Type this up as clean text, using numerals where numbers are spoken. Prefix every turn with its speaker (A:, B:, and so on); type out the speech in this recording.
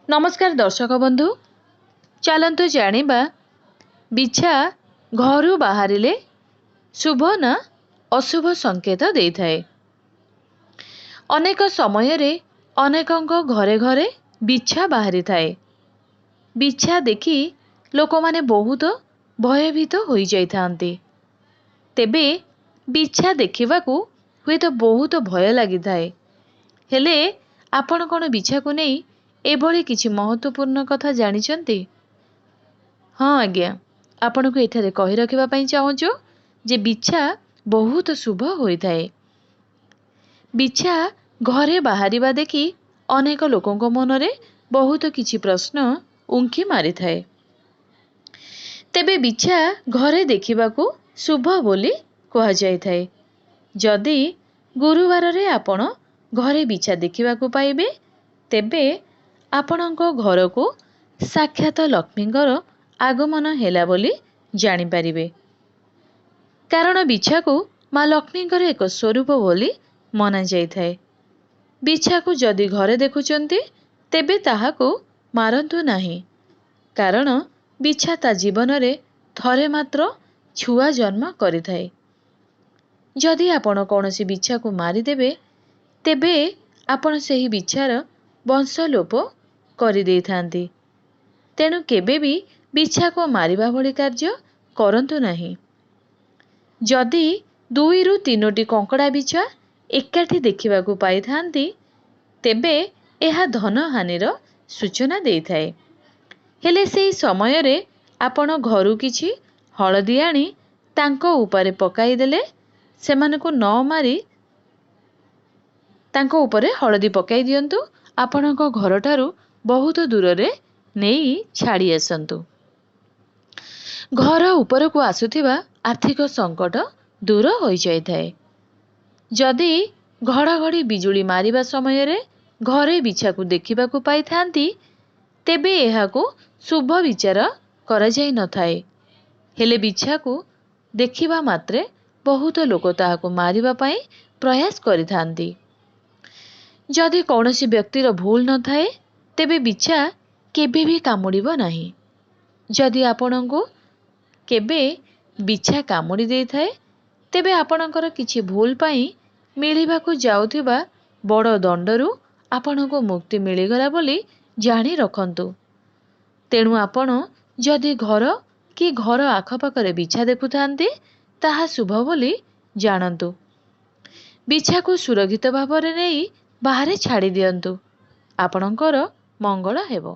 A: नमस्कार दर्शक बंधु, चलतु जानिबा बिछा घरु बाहरिले शुभ ना अशुभ संकेत देइथाए। अनेक समय रे अनेकंको घरे घरे बिछा बाहरी थाए। बिछा देखि लोक माने बहुत भयभीत होई जाइथांती। तेबे बिछा देखिबाकू हुए तो बहुत भय लगी थाए। हेले आपण कोन बिछा को नहीं एभली किछि महत्वपूर्ण कथा जानिचंती? हाँ आज्ञा, आपण को एठारे कहि रखिबा पई चाहूछु जे बिछा बहुत शुभ होइथाए। बिछा घरे बाहरिबा देखि अनेक लोकंको मनरे बहुत किछि प्रश्न उंकी मारि थाए। तेबे बिछा घरे देखिबाकू शुभ बोली कहा जाय थाए। जदि गुरुवार रे आपण घरे बिछा देखिबाकू पाइबे तेबे आपणको घर को साक्षात लक्ष्मींकर आगमन हेला बोली जानी परिबे। कारण बिछा को माँ लक्ष्मींकर एक स्वरूप बोली मना जाय थाए। बिछा को जदि घरे देखुचंती तेबे ताहाको मारंतु नाही। कारण बिछा ता जीवन रे थरे मात्र छुआ जन्म करि थाए। जदि आपण कोनोसी बिछा को मारी देबे तेबे आपण सेही बिछार वंशलोप करि देइथांती। तेणु केबे भी बिछा को मारिबा भली कार्य करंतु नाही। जदि 2 ରୁ 3ଟି कंकड़ा बिछा एकाठी देखिबाकू पाइथांती तेबे एहा धन हानिर सूचना देइथाए। हेले सेही समय रे आपण घरु किछि हळदी आनी तांको ऊपर पकाई देले सेमानकू न मारी तांको ऊपर हळदी पकाई दियंतु। आपणको घरटारू बहुत दूर रे नेई छाड़ी आसंतु। घर ऊपर को आसुथिबा आर्थिक संकट दूर होई जाय थाए। जदि घड़घड़ी बिजुली मारिबा समय रे घरे बिछा को देखिबा को पाई थांती तेबे एहाकू शुभ विचार करा जाय न थाए। हेले बिछा को देखिबा मात्रे बहुत लोक ताहाको मारिबा पई प्रयास करि थांती। जदि कौनसी व्यक्तिर भूल न थाए तेबे बिछा केबे भी कामुड़िबो नाही। जदि आपणको केबे बिछा कामुड़ी देई थाए तेबे आपणकर किछि भूल पई मिलिबाकू जाउथिबा बड़ दंडरू आपणको मुक्ति मिलिगला बोली जानी रखंतु। तेणु आपण जदि घर कि घर आखपाखरे बिछा देखुथांती ताहा शुभ बोली जानंतु। बिछा को सुरक्षित भाव रे नेई बाहरे छाड़ी दियंतु। आपणकर मंगल हेबो।